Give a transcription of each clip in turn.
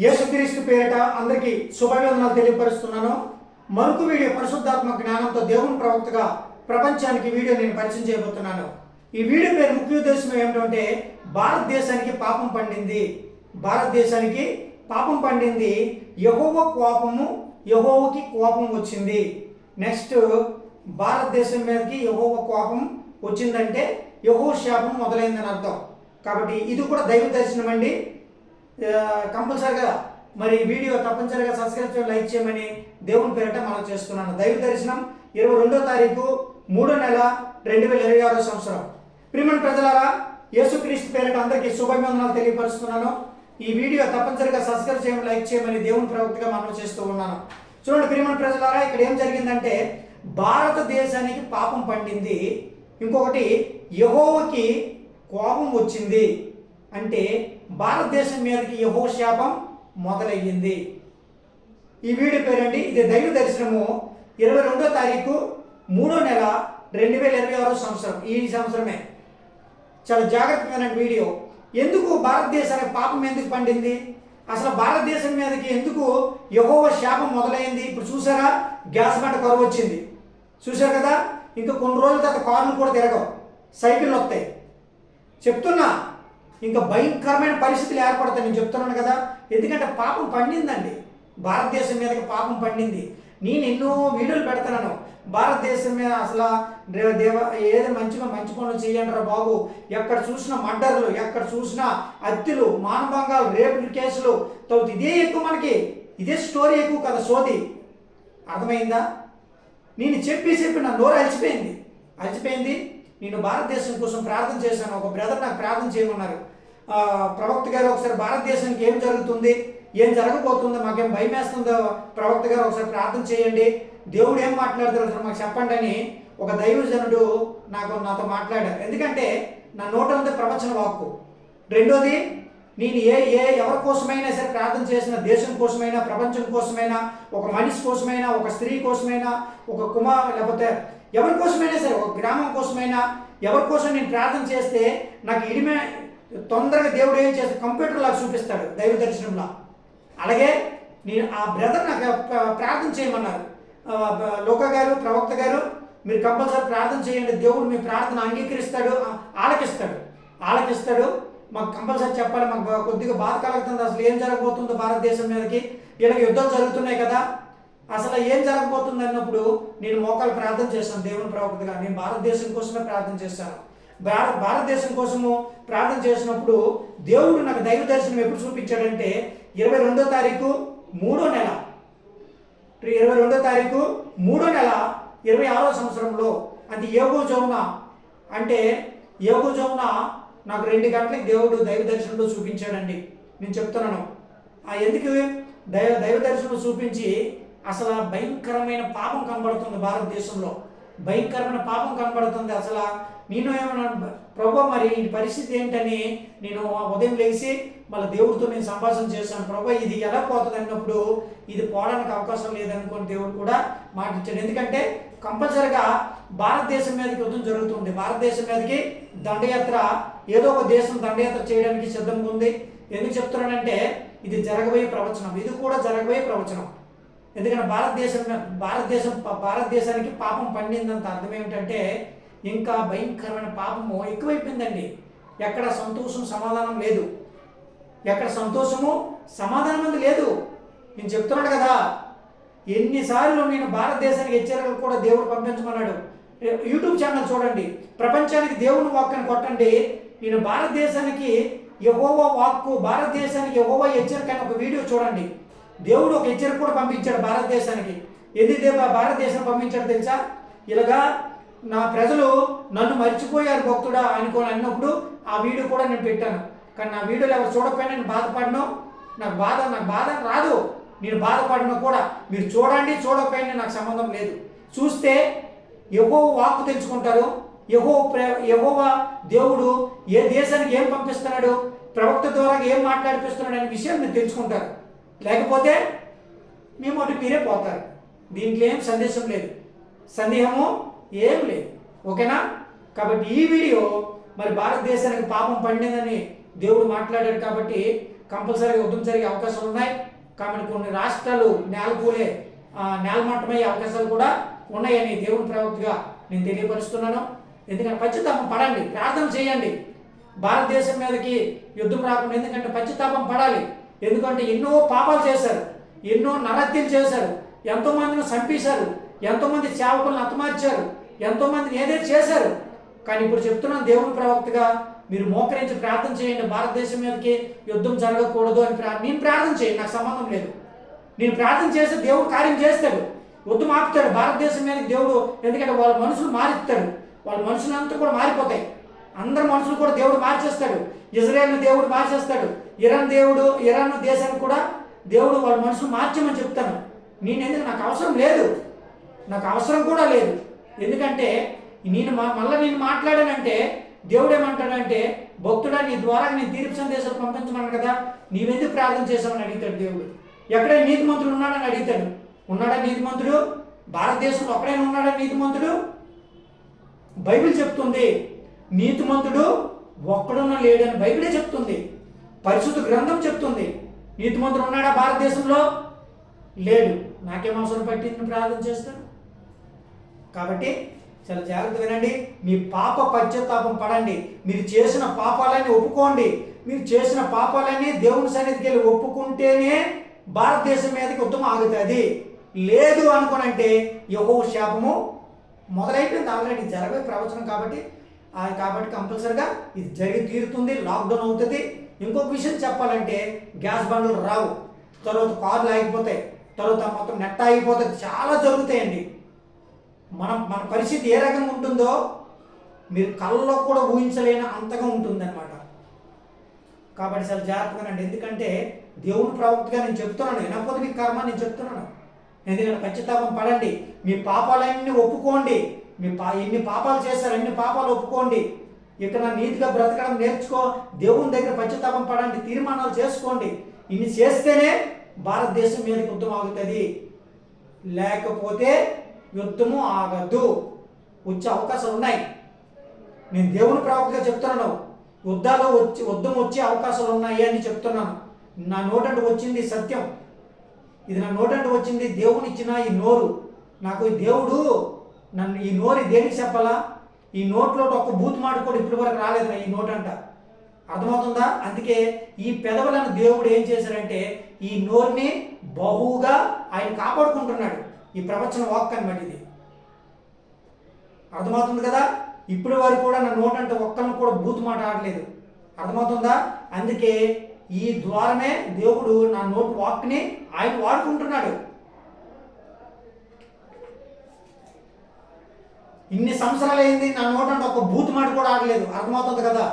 యేసుక్రీస్తు పేరిట అందరికీ శుభాభివందనాలు తెలియపరుస్తున్నాను. మరొక వీడియో పరిశుద్ధాత్మ జ్ఞానంతో దేవుని ప్రవక్తగా ప్రపంచానికి వీడియో నేను పరిచయం చేయబోతున్నాను. ఈ వీడియో పేరు ముఖ్య ఉద్దేశం ఏమిటంటే భారతదేశానికి పాపం పండింది. భారతదేశానికి పాపం పండింది. యెహోవా కోపము, యెహోవాకి కోపం వచ్చింది. నెక్స్ట్ భారతదేశం మీదకి యెహోవా కోపం వచ్చిందంటే యెహోవా శాపం మొదలైందని అర్థం. కాబట్టి ఇది కూడా దైవ దర్శనం అండి. కంపల్సరిగా మరి వీడియో తప్పనిసరిగా సబ్స్క్రైబ్ చేయండి, లైక్ చేయమని దేవుని పేరిట మనం చేస్తున్నాను. దైవ దర్శనం 22వ తారీఖు 3వ నెల 2026 సంవత్సరం. ప్రియమైన ప్రజలారా, యేసుక్రీస్తు పేరిట అందరికీ శుభాభివందనాలు తెలియపరుస్తున్నాను. ఈ వీడియో తప్పనిసరిగా సబ్స్క్రైబ్ చేయండి, లైక్ చేయమని దేవుని ప్రవక్తగా మనం చేస్తూ ఉన్నాను. చూడండి ప్రియమైన ప్రజలారా, ఇక్కడ ఏం జరిగిందంటే భారతదేశానికి పాపం పండింది. ఇంకొకటి యెహోవాకి కోపం వచ్చింది. అంటే భారతదేశం మీదకి యెహోవా శాపం మొదలయ్యింది. ఈ వీడియో పేరండి, ఇది దైవ దర్శనము 22వ తారీఖు 3వ నెల 2026 సంవత్సరం. ఈ సంవత్సరమే. చాలా జాగ్రత్తమైన వీడియో. ఎందుకు భారతదేశానికి పాపం ఎందుకు పండింది, అసలు భారతదేశం మీదకి ఎందుకు యెహోవా శాపం మొదలైంది? ఇప్పుడు చూసారా, గ్యాస్ బండ కరువు వచ్చింది, చూసారు కదా. ఇంకా కొన్ని రోజుల తర్వాత కార్లు కూడా తిరగవు, సైకిళ్ళు వస్తాయి. చెప్తున్నా, ఇంకా భయంకరమైన పరిస్థితులు ఏర్పడతాయి. నేను చెప్తున్నాను కదా, ఎందుకంటే పాపం పండిందండి. భారతదేశం మీదకి పాపం పండింది. నేను ఎన్నో వీడియోలు పెడుతున్నాను భారతదేశం మీద. అసలు ఏదో మంచి పనులు చేయండి రా బాబు. ఎక్కడ చూసినా మర్డర్లు, ఎక్కడ చూసినా హత్యలు, మానభంగాలు, రేపుల కేసులు. ఇదే ఎక్కువ, మనకి ఇదే స్టోరీ ఎక్కువ కదా, సోది. అర్థమైందా? నేను చెప్పి నా నోరు అలసిపోయింది. నేను భారతదేశం కోసం ప్రార్థన చేశాను. ఒక బ్రదర్ నాకు ప్రార్థన చేయమన్నారు. ప్రవక్త గారు, ఒకసారి భారతదేశానికి ఏం జరుగుతుంది, ఏం జరగబోతుందో, మాకేం భయం వేస్తుందో ప్రవక్త గారు ఒకసారి ప్రార్థన చేయండి, దేవుడు ఏం మాట్లాడతారో ఒకసారి మాకు చెప్పండి అని ఒక దైవజనుడు నాతో మాట్లాడారు. ఎందుకంటే నా నోట ఉంది ప్రవచన వాక్కు. రెండోది, నేను ఎవరి కోసమైనా సరే ప్రార్థన చేసిన, దేశం కోసమైనా, ప్రపంచం కోసమైనా, ఒక మనిషి కోసమైనా, ఒక స్త్రీ కోసమైనా, ఒక లేకపోతే ఎవరి కోసమైనా సరే, ఒక గ్రామం కోసమైనా, ఎవరి కోసం నేను ప్రార్థన చేస్తే నాకు ఇడిమే తొందరగా దేవుడు ఏం చేస్తే కంప్యూటర్ లాగా చూపిస్తాడు దైవ దర్శనంలో. అలాగే నేను ఆ బ్రదర్ నాకు ప్రార్థన చేయమన్నారు. లోక గారు, ప్రవక్త గారు, మీరు కంపల్సరీ ప్రార్థన చేయండి, దేవుడు మీ ప్రార్థన అంగీకరిస్తాడు, ఆలకిస్తాడు. మాకు కంపల్సరీ చెప్పాలి. మాకు కొద్దిగా బాధ కలుగుతుంది. అసలు ఏం జరగబోతుందో భారతదేశం మీదకి, వీళ్ళకి యుద్ధాలు జరుగుతున్నాయి కదా, అసలు ఏం జరగబోతుంది అన్నప్పుడు నేను మోకాలు ప్రార్థన చేశాను దేవుని ప్రవక్తగా. నేను భారతదేశం కోసమే ప్రార్థన చేశాను. భారతదేశం కోసము ప్రార్థన చేసినప్పుడు దేవుడు నాకు దైవ దర్శనం ఎప్పుడు చూపించాడంటే 22వ తారీఖు 3వ నెల 26వ సంవత్సరంలో. అంటే ఏగో జమున నాకు 2 గంటలకు దేవుడు దైవ దర్శనంలో చూపించాడండి. నేను చెప్తున్నాను ఎందుకు దైవ దర్శనం చూపించి, అసలు భయంకరమైన పాపం కనబడుతుంది భారతదేశంలో, భయంకరమైన పాపం కనబడుతుంది. అసలు నేను ఏమన్నా, ప్రభు మరి ఈ పరిస్థితి ఏంటని నేను ఉదయం లేచి మళ్ళీ దేవుడితో నేను సంభాషణ చేశాను. ప్రభు ఇది ఎలా పోతుంది అన్నప్పుడు, ఇది పోవడానికి అవకాశం లేదనుకోని దేవుడు కూడా మాటిచ్చాడు. ఎందుకంటే కంపల్సరిగా భారతదేశం మీదకి యుద్ధం జరుగుతుంది. భారతదేశం మీదకి దండయాత్ర, ఏదో ఒక దేశం దండయాత్ర చేయడానికి సిద్ధంగా ఉంది. ఎందుకు చెప్తున్నానంటే ఇది జరగబోయే ప్రవచనం, ఇది కూడా జరగబోయే ప్రవచనం. ఎందుకంటే భారతదేశానికి పాపం పండిందంత అర్థం ఏమిటంటే ఇంకా భయంకరమైన పాపము ఎక్కువైపోయిందండి. ఎక్కడ సంతోషం, సమాధానం లేదు. ఎక్కడ సంతోషము, సమాధానం అనేది లేదు. నేను చెప్తున్నాడు కదా, ఎన్నిసార్లు నేను భారతదేశానికి హెచ్చరికలు కూడా దేవుడు పంపించమన్నాడు. యూట్యూబ్ ఛానల్ చూడండి, ప్రపంచానికి దేవుని వాక్కుని కొట్టండి. నేను భారతదేశానికి యెహోవా వాక్కు, భారతదేశానికి యెహోవా హెచ్చరిక అని ఒక వీడియో చూడండి. దేవుడు ఒక హెచ్చరిక కూడా పంపించాడు భారతదేశానికి. భారతదేశం పంపించాడు తెలుసా? ఇలాగా నా ప్రజలు నన్ను మర్చిపోయారు భక్తుడా అనుకోని అన్నప్పుడు ఆ వీడియో కూడా నేను పెట్టాను. కానీ నా వీడియోలు ఎవరు చూడకపోయినా నేను బాధపడను. నాకు బాధ రాదు. నేను బాధపడినా కూడా మీరు చూడండి, చూడకపోయినా నాకు సంబంధం లేదు. చూస్తే యెహోవా వాక్కు తెలుసుకుంటారు. యెహోవా దేవుడు ఏ దేశానికి ఏం పంపిస్తున్నాడు, ప్రవక్త ద్వారా ఏం మాట్లాడిపిస్తున్నాడు అనే విషయం మీరు తెలుసుకుంటారు. లేకపోతే మేము మీరే పోతారు. దీంట్లో ఏం సందేశం లేదు, సందేహము ఏం లేదు. ఓకేనా? కాబట్టి ఈ వీడియో మరి భారతదేశానికి పాపం పండిందని దేవుడు మాట్లాడాడు. కాబట్టి కంపల్సరీగా యుద్ధం జరిగే అవకాశాలు ఉన్నాయి. కాబట్టి కొన్ని రాష్ట్రాలు నేలకూలే నేలమట్టమయ్యే అవకాశాలు కూడా ఉన్నాయని దేవుని ప్రవక్తగా నేను తెలియపరుస్తున్నాను. ఎందుకంటే పశ్చాత్తాపం పడండి, ప్రార్థన చేయండి భారతదేశం మీదకి యుద్ధం రాకుండా. ఎందుకంటే పశ్చాత్తాపం పడాలి. ఎందుకంటే ఎన్నో పాపాలు చేశారు, ఎన్నో నరహత్యలు చేశారు, ఎంతోమందిని చంపేశారు, ఎంతోమంది సేవకులను హతమార్చారు, ఎంతోమందిని ఏదైతే చేశారు. కానీ ఇప్పుడు చెప్తున్నాను దేవుని ప్రవక్తగా, మీరు మోకరించి ప్రార్థన చేయండి, భారతదేశం మీదకి యుద్ధం జరగకూడదు అని నేను ప్రార్థన చేయండి, నాకు సంబంధం లేదు. నేను ప్రార్థన చేస్తే దేవుడు కార్యం చేస్తాడు, యుద్ధం ఆపుతాడు భారతదేశం మీదకి దేవుడు. ఎందుకంటే వాళ్ళ మనుషులు మారుస్తాడు, వాళ్ళ మనుషులంతా కూడా మారిపోతాయి. అందరు మనుషులు కూడా దేవుడు మార్చేస్తాడు. ఇజ్రాయెల్ని దేవుడు మార్చేస్తాడు, ఇరాన్ దేశాన్ని కూడా దేవుడు వాళ్ళ మనుషులు మార్చమని చెప్తాను. ఎందుకు నాకు అవసరం లేదు, నాకు అవసరం కూడా లేదు. ఎందుకంటే నేను మాట్లాడానంటే దేవుడు ఏమంటాడంటే, భక్తుడా నీ ద్వారా నేను తీర్పు సందేశాలు పంపించమన్నాను కదా, నీవెందుకు ప్రార్థన చేశామని అడుగుతాడు దేవుడు. ఎక్కడైనా నీతిమంతుడు ఉన్నాడని అడుగుతాడు. ఉన్నాడా నీతిమంతుడు? భారతదేశంలో ఎక్కడైనా ఉన్నాడా నీతిమంతుడు? బైబిల్ చెప్తుంది నీతిమంతుడు ఒక్కడున్న లేడని బైబిలే చెప్తుంది, పరిశుద్ధ గ్రంథం చెప్తుంది. నీతిమంతుడు ఉన్నాడా భారతదేశంలో? లేడు. నాకేం అవసరం పట్టింది ప్రార్థన చేస్తాను? కాబట్టి చాలా జాగ్రత్త వినండి. మీ పాప పశ్చాత్తాపం పడండి, మీరు చేసిన పాపాలన్నీ ఒప్పుకోండి. మీరు చేసిన పాపాలన్నీ దేవుని సన్నిధికి వెళ్ళి ఒప్పుకుంటేనే భారతదేశం మీదకి యుద్ధం ఆగుతుంది. లేదు అనుకోనంటే యెహోవా శాపము మొదలైపోయింది. ఆల్రెడీ జరగబోయే ప్రవచనం కాబట్టి కంపల్సరిగా ఇది జరిగి తీరుతుంది. లాక్డౌన్ అవుతుంది. ఇంకొక విషయం చెప్పాలంటే గ్యాస్ బండ్లు రావు, తర్వాత కార్లు ఆగిపోతాయి, తర్వాత మొత్తం నెట్ ఆగిపోతుంది, చాలా జరుగుతాయండి. మన పరిస్థితి ఏ రకంగా ఉంటుందో మీరు కళ్ళలో కూడా ఊహించలేని అంతగా ఉంటుంది అనమాట. కాబట్టి చాలా జాగ్రత్తగా అండి. ఎందుకంటే దేవుని ప్రవక్తగా నేను చెప్తున్నాను, వినకపోతే మీ కర్మ నేను చెప్తున్నాను. ఎందుకంటే పశ్చాత్తాపం పడండి, మీ పాపాలన్నీ ఒప్పుకోండి. ఎన్ని పాపాలు చేశారు అన్ని పాపాలు ఒప్పుకోండి. ఇక్కడ నీతిగా బ్రతకడం నేర్చుకో, దేవుని దగ్గర పశ్చాత్తాపం పడండి, తీర్మానాలు చేసుకోండి. ఇన్ని చేస్తేనే భారతదేశం మీద యుద్ధం ఆగుతుంది, లేకపోతే యుద్ధము ఆగద్దు. వచ్చే అవకాశాలు ఉన్నాయి. నేను దేవుని ప్రవక్తగా చెప్తున్నాను, యుద్ధం వచ్చే అవకాశాలు ఉన్నాయి అని చెప్తున్నాను. నా నోటంటూ వచ్చింది సత్యం, ఇది నా నోటంటూ వచ్చింది దేవుని ఇచ్చిన ఈ నోరు. నాకు ఈ దేవుడు నన్ను ఈ నోరు దేనికి చెప్పాలా? ఈ నోట్లో ఒక్క బూత్ మాట కూడా ఇప్పటి వరకు రాలేదు నా ఈ నోటంట. అర్థమవుతుందా? అందుకే ఈ పెదవులను దేవుడు ఏం చేశారంటే ఈ నోరుని బహుగా ఆయన కాపాడుకుంటున్నాడు. ఈ ప్రవచన వాక్ అనమాట ఇది. అర్థమవుతుంది కదా? ఇప్పటి వరకు కూడా నా నోటంటే ఒక్కరిని కూడా బూత్ మాట ఆడలేదు. అర్థమవుతుందా? అందుకే ఈ ద్వారమే దేవుడు నా నోటు వాక్ని ఆయన వాడుకుంటున్నాడు. ఇన్ని సంవత్సరాలు అయింది నా నోటంటే ఒక్క బూత్ మాట కూడా ఆడలేదు. అర్థమవుతుంది కదా?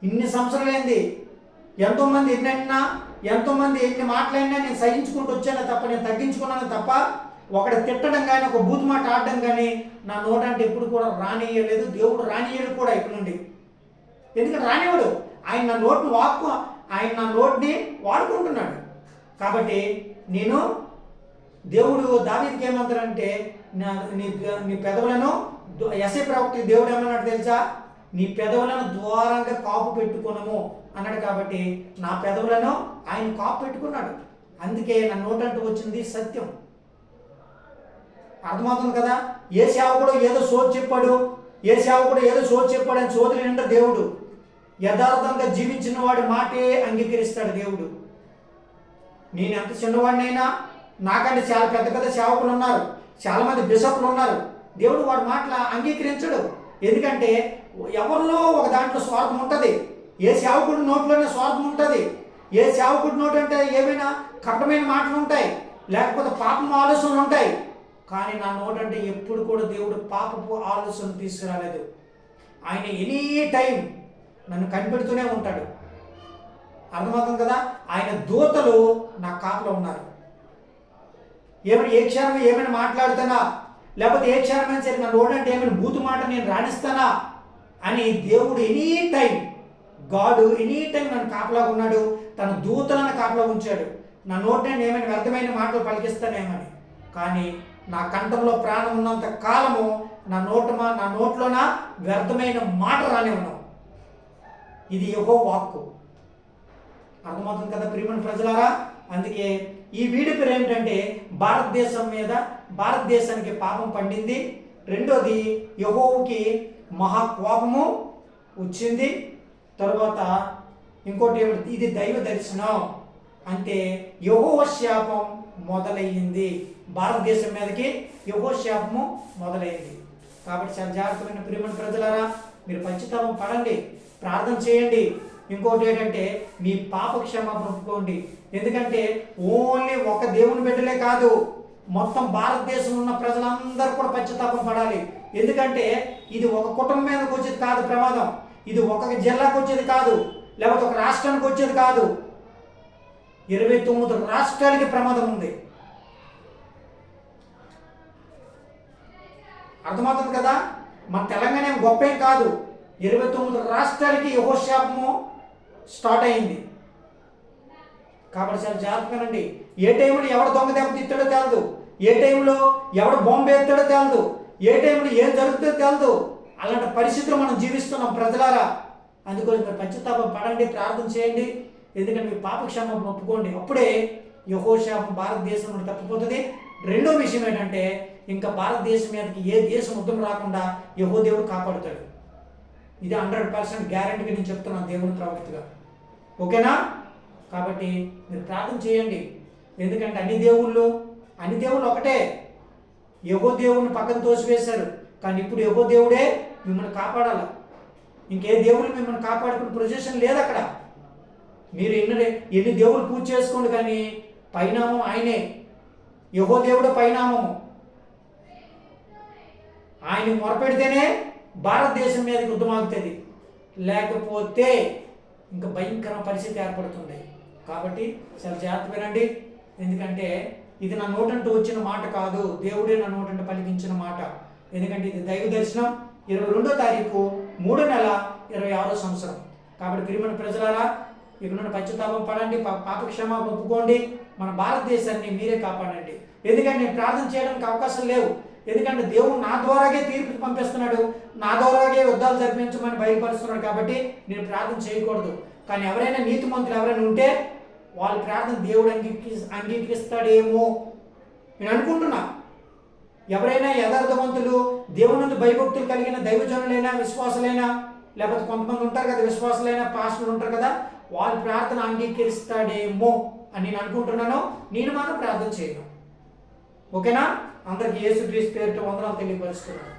ఇన్ని సంవత్సరాలు అయింది. ఎంతోమంది ఎన్ని మాట్లాడినా నేను సహించుకుంటూ వచ్చాను తప్ప, నేను తగ్గించుకున్నాను తప్ప, ఒకటి తిట్టడం కానీ ఒక బూత్ మాట ఆడడం కానీ నా నోటంటే ఎప్పుడు కూడా రానియలేదు. దేవుడు రానియడు కూడా ఇప్పటి నుండి. ఎందుకంటే రానివాడు. ఆయన నా నోటిని వాడుకుంటున్నాడు. కాబట్టి నేను దేవుడు దావీదుకి ఏమంటారంటే నీ పెదవులను యెషయా ప్రవక్త దేవుడు ఏమన్నాడు తెలుసా? నీ పెదవులను ద్వారంగా కాపు పెట్టుకునము అన్నాడు. కాబట్టి నా పెదవులను ఆయన కాపు పెట్టుకున్నాడు. అందుకే నా నోటంటూ వచ్చింది సత్యం. అర్థమవుతుంది కదా? ఏ సేవకుడు ఏదో సోది చెప్పాడు అని సోదరి నిండా దేవుడు యథార్థంగా జీవించిన వాడి మాటే అంగీకరిస్తాడు దేవుడు. నేను ఎంత చిన్నవాడినైనా నాకంటే చాలా పెద్ద సేవకులు ఉన్నారు, చాలా మంది బిషప్లు ఉన్నారు. దేవుడు వాడి మాటలు అంగీకరించడు. ఎందుకంటే ఎవరిలో ఒక దాంట్లో స్వార్థం ఉంటుంది. ఏ సేవకుడి నోట్లోనే స్వార్థం ఉంటుంది. ఏ సేవకుడి నోటు అంటే ఏమైనా కపటమైన మాటలు ఉంటాయి, లేకపోతే పాపం ఆలోచనలు ఉంటాయి. కానీ నా నోటంటే ఎప్పుడు కూడా దేవుడు పాపపు ఆలోచన తీసుకురాలేదు. ఆయన ఎనీ టైం నన్ను కనిపెడుతూనే ఉంటాడు. అర్థమవుతుంది కదా? ఆయన దూతలు నా కాపులో ఉన్నారు. ఏ క్షణం ఏమైనా మాట్లాడుతానా, లేకపోతే ఏ క్షణమైనా సరే నా నోటంటే ఏమైనా బూతు మాట నేను రాణిస్తానా అని దేవుడు ఎనీ టైం నన్ను కాపలాగా ఉన్నాడు. తన దూతలను కాపలా ఉంచాడు. నా నోటి నేను ఏమైనా వ్యర్థమైన మాటలు పలికిస్తానేమని. కానీ నా కంఠంలో ప్రాణం ఉన్నంత కాలము నా నోట్లోన వ్యర్థమైన మాట రానివ్వను. ఇది యెహోవా వాక్కు. అర్థమవుతుంది కదా ప్రియమైన ప్రజలారా? అందుకే ఈ వీడియో పేరు ఏంటంటే భారతదేశానికి పాపం పండింది, రెండోది యెహోవాకి మహా కోపము వచ్చింది, తరువాత ఇంకోటి ఏమిటి, ఇది దైవ దర్శనం. అంటే యెహోవా శాపం మొదలయ్యింది, భారతదేశం మీదకి యెహోవా శాపము మొదలైంది. కాబట్టి చాలా జాగ్రత్తమైన ప్రియమైన ప్రజలారా, మీరు పశ్చాత్తాపం పడండి, ప్రార్థన చేయండి. ఇంకోటి ఏంటంటే మీ పాప క్షమాపణ ఒప్పుకోండి. ఎందుకంటే ఓన్లీ ఒక దేవుని బిడ్డలే కాదు, మొత్తం భారతదేశంలో ఉన్న ప్రజలందరూ కూడా పశ్చాత్తాపం పడాలి. ఎందుకంటే ఇది ఒక కుటుంబం మీదకి వచ్చేది కాదు ప్రమాదం, ఇది ఒక జిల్లాకు వచ్చేది కాదు, లేకపోతే ఒక రాష్ట్రానికి వచ్చేది కాదు, 29 రాష్ట్రాలకి ప్రమాదం ఉంది. అర్థమవుతుంది కదా? మన తెలంగాణ ఏం గొప్ప ఏం కాదు, 29 రాష్ట్రాలకి యెహోవా శాపము స్టార్ట్ అయింది. కాబట్టి చాలా జాగ్రత్తగానండి. ఏ టైంలో ఎవడు దొంగ దెబ్బ తిట్టాడో తెలదు, ఏ టైంలో ఎవడు బాంబు ఎత్తాడో తెలదు, ఏ టైంలో ఏం జరుగుతుందో తెలదు. అలాంటి పరిస్థితుల్లో మనం జీవిస్తున్నాం ప్రజలారా. అందుకోసం మీరు పశ్చాత్తాపం పడండి, ప్రార్థన చేయండి. ఎందుకంటే మీ పాప క్షమాపణ ఒప్పుకోండి, అప్పుడే యెహోవా శాపం భారతదేశం నుండి తప్పిపోతుంది. రెండో విషయం ఏంటంటే ఇంకా భారతదేశం మీదకి ఏ దేశం యుద్ధం రాకుండా యెహోవా దేవుడు కాపాడుతాడు. ఇది 100% గ్యారెంటీగా నేను చెప్తున్నాను దేవుని ప్రవక్తగా. ఓకేనా? కాబట్టి మీరు ప్రార్థన చేయండి. ఎందుకంటే అన్ని దేవుళ్ళు ఒకటే. యెహోవా దేవుడిని పక్కన తోసివేశారు, కానీ ఇప్పుడు యెహోవా దేవుడే మిమ్మల్ని కాపాడాల. ఇంకే దేవుళ్ళు మిమ్మల్ని కాపాడుకునే పొజిషన్ లేదు అక్కడ. మీరు ఎన్ని దేవుళ్ళు పూజ చేసుకోండి, కానీ పైనామం ఆయనే, యెహోవా దేవుడు పైనామము. ఆయన మొరపెడితేనే భారతదేశం మీద యుద్ధం ఆగుతుంది, లేకపోతే ఇంకా భయంకర పరిస్థితి ఏర్పడుతుంది. కాబట్టి చాలా జాగ్రత్త వినండి. ఎందుకంటే ఇది నా నోటంటూ వచ్చిన మాట కాదు, దేవుడే నా నోటంటూ పలికించిన మాట. ఎందుకంటే ఇది దైవ దర్శనం, 22వ తారీఖు 3వ నెల 26వ సంవత్సరం. కాబట్టి ప్రియమైన ప్రజలారా, ఇక నుండి పశ్చాత్తాపం పడండి, పాప క్షమాపణ ఒప్పుకోండి, మన భారతదేశాన్ని మీరే కాపాడండి. ఎందుకంటే నేను ప్రార్థన చేయడానికి అవకాశం లేవు. ఎందుకంటే దేవుడు నా ద్వారాగే తీర్పు పంపిస్తున్నాడు, నా ద్వారాగే యుద్ధాలు జరిపించమని బయలుపరుస్తున్నాడు. కాబట్టి నేను ప్రార్థన చేయకూడదు. కానీ ఎవరైనా నీతిమంతులు ఎవరైనా ఉంటే వాళ్ళ ప్రార్థన దేవుడు అంగీకరిస్తాడేమో నేను అనుకుంటున్నా. ఎవరైనా యథార్థవంతులు, దేవుని నుండి భయభక్తులు కలిగిన దైవజనులైనా, విశ్వాసులైనా, లేకపోతే కొంతమంది ఉంటారు కదా విశ్వాసులైనా, పాస్టర్లు ఉంటారు కదా, వాళ్ళ ప్రార్థన అంగీకరిస్తాడేమో అని నేను అనుకుంటున్నాను. నేను మాత్రం ప్రార్థన చేయను. ఓకేనా? అందరికి యేసుక్రీస్తు పేరుతో వందనాలు తెలియపరుస్తున్నాను.